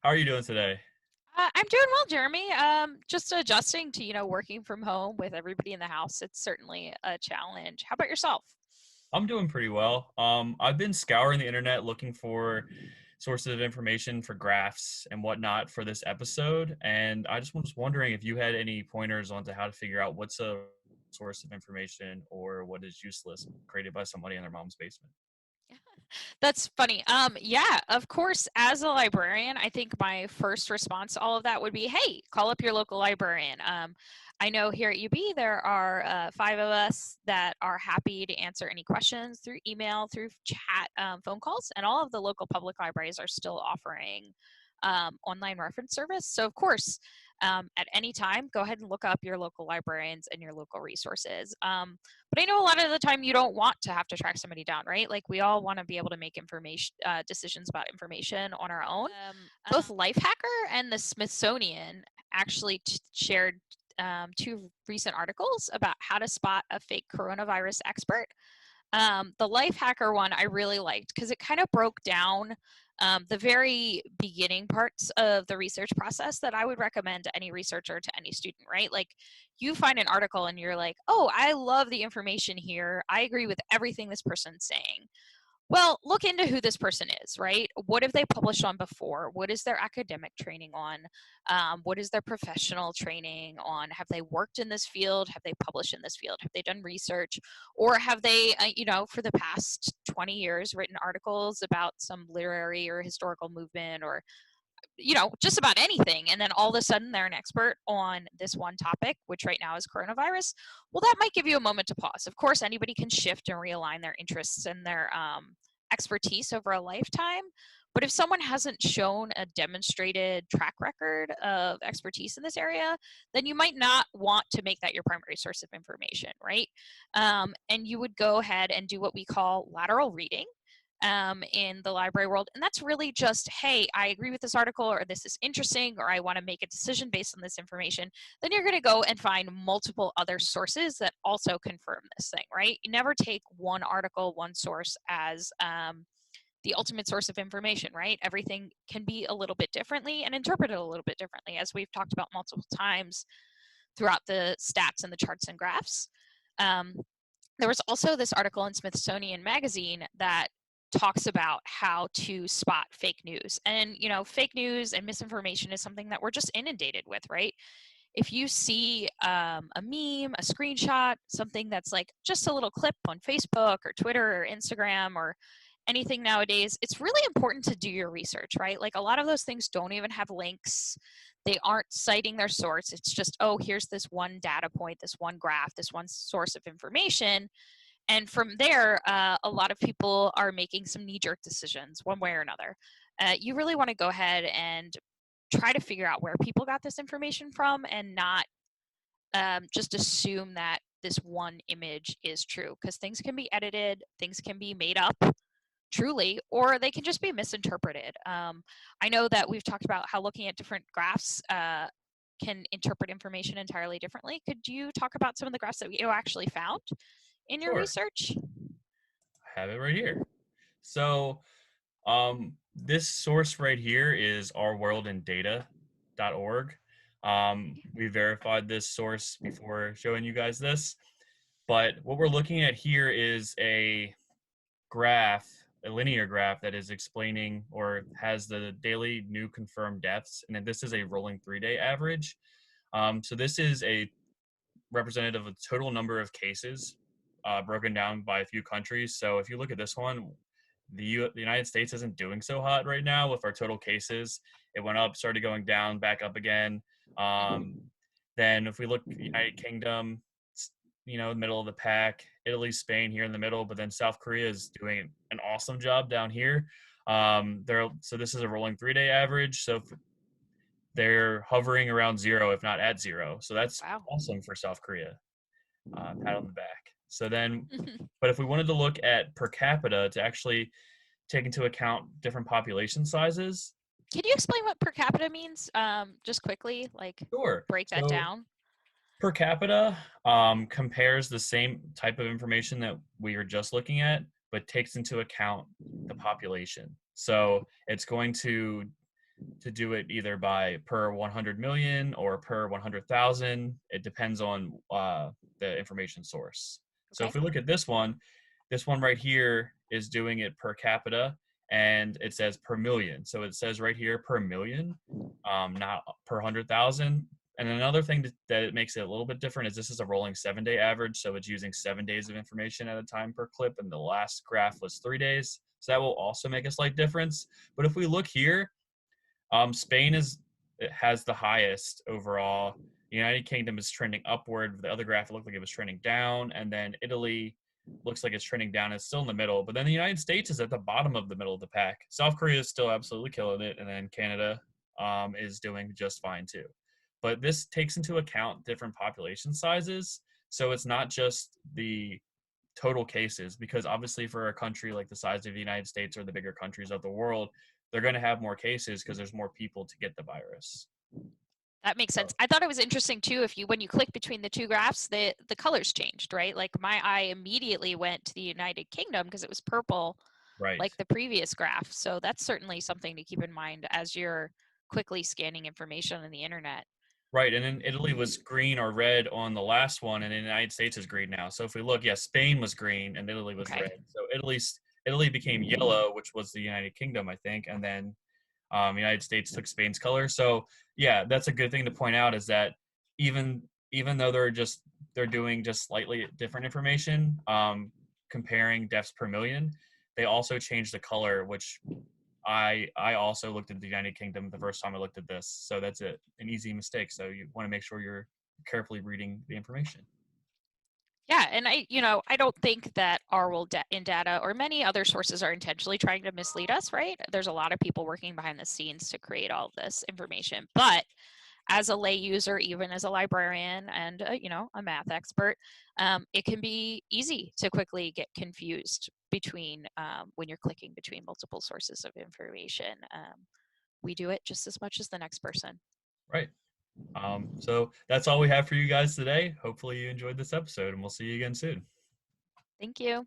How are you doing today? I'm doing well, Jeremy. Just adjusting to, working from home with everybody in the house. It's certainly a challenge. How about yourself? I'm doing pretty well. I've been scouring the internet looking for sources of information for graphs and whatnot for this episode, and I just was wondering if you had any pointers onto how to figure out what's a source of information or what is useless created by somebody in their mom's basement. That's funny. Yeah, of course, as a librarian, I think my first response to all of that would be, hey, call up your local librarian. I know here at UB there are five of us that are happy to answer any questions through email, through chat, phone calls, and all of the local public libraries are still offering online reference service. So, of course, at any time, go ahead and look up your local librarians and your local resources. But I know a lot of the time you don't want to have to track somebody down, right? Like we all want to be able to make information decisions about information on our own. Both Lifehacker and the Smithsonian actually shared two recent articles about how to spot a fake coronavirus expert. The Lifehacker one I really liked because it kind of broke down the very beginning parts of the research process that I would recommend to any researcher, to any student, right? Like you find an article and you're like, oh, I love the information here. I agree with everything this person's saying. Well, look into who this person is, right? What have they published on before? What is their academic training on? What is their professional training on? Have they worked in this field? Have they published in this field? Have they done research? Or have they, for the past 20 years written articles about some literary or historical movement or just about anything. And then all of a sudden they're an expert on this one topic, which right now is coronavirus. Well, that might give you a moment to pause. Of course, anybody can shift and realign their interests and their expertise over a lifetime. But if someone hasn't shown a demonstrated track record of expertise in this area, then you might not want to make that your primary source of information, right? And you would go ahead and do what we call lateral reading in the library world. And that's really just, hey, I agree with this article, or this is interesting, or I want to make a decision based on this information. Then you're going to go and find multiple other sources that also confirm this thing, right? You never take one article, one source as the ultimate source of information, right? Everything can be a little bit differently and interpreted a little bit differently, as we've talked about multiple times throughout the stats and the charts and graphs. Um, there was also this article in Smithsonian Magazine that talks about how to spot fake news. And, fake news and misinformation is something that we're just inundated with, right? If you see a meme, a screenshot, something that's like just a little clip on Facebook or Twitter or Instagram or anything nowadays, it's really important to do your research, right? Like a lot of those things don't even have links. They aren't citing their source. It's just, oh, here's this one data point, this one graph, this one source of information. And from there, a lot of people are making some knee-jerk decisions one way or another. You really want to go ahead and try to figure out where people got this information from and not just assume that this one image is true, because things can be edited, things can be made up truly, or they can just be misinterpreted. I know that we've talked about how looking at different graphs can interpret information entirely differently. Could you talk about some of the graphs that you actually found in your Sure, research? I have it right here. So, this source right here is ourworldindata.org. We verified this source before showing you guys this, but what we're looking at here is a graph, a linear graph that is explaining or has the daily new confirmed deaths, and then this is a rolling 3-day average. So this is a representative of the total number of cases broken down by a few countries. So if you look at this one, the United States isn't doing so hot right now with our total cases. It went up, started going down, back up again. Um, then if we look at the United Kingdom, middle of the pack. Italy, Spain here in the middle, but then South Korea is doing an awesome job down here. So this is a rolling 3-day average. So they're hovering around zero, if not at zero. So that's Wow. awesome for South Korea. Pat on the back. So then, but if we wanted to look at per capita to actually take into account different population sizes, Can you explain what per capita means? Just quickly, like sure. break that So down. per capita compares the same type of information that we were just looking at, but takes into account the population. So it's going to to do it either by per 100 million or per 100,000. It depends on the information source. So Okay. if we look at this one right here is doing it per capita, and it says per million. So it says right here per million, not per 100,000. And another thing that it makes it a little bit different is this is a rolling 7-day average. So it's using 7 days of information at a time per clip. And the last graph was 3 days. So that will also make a slight difference. But if we look here, Spain it has the highest overall. The United Kingdom is trending upward. The other graph, it looked like it was trending down. And then Italy looks like it's trending down. It's still in the middle. But then the United States is at the bottom of the middle of the pack. South Korea is still absolutely killing it. And then Canada is doing just fine too. But this takes into account different population sizes. So it's not just the total cases, because obviously for a country like the size of the United States or the bigger countries of the world, they're going to have more cases because there's more people to get the virus. That makes So, sense. I thought it was interesting too. If you, when you click between the two graphs, the colors changed, right? Like my eye immediately went to the United Kingdom because it was purple, right. like the previous graph. So that's certainly something to keep in mind as you're quickly scanning information on the internet. Right. And then Italy was green or red on the last one, and the United States is green now. So if we look, yeah, Spain was green and Italy was Okay. red. So Italy became yellow, which was the United Kingdom, I think, and then United States took Spain's color. So yeah, that's a good thing to point out, is that even even though they're doing just slightly different information, comparing deaths per million, they also changed the color, which I also looked at the United Kingdom the first time I looked at this. So that's an easy mistake. So you want to make sure you're carefully reading the information. Yeah, and I don't think that in data or many other sources are intentionally trying to mislead us, right? There's a lot of people working behind the scenes to create all of this information, but as a lay user, even as a librarian and a math expert, it can be easy to quickly get confused between when you're clicking between multiple sources of information. We do it just as much as the next person. Right. So that's all we have for you guys today. Hopefully you enjoyed this episode, and we'll see you again soon. Thank you.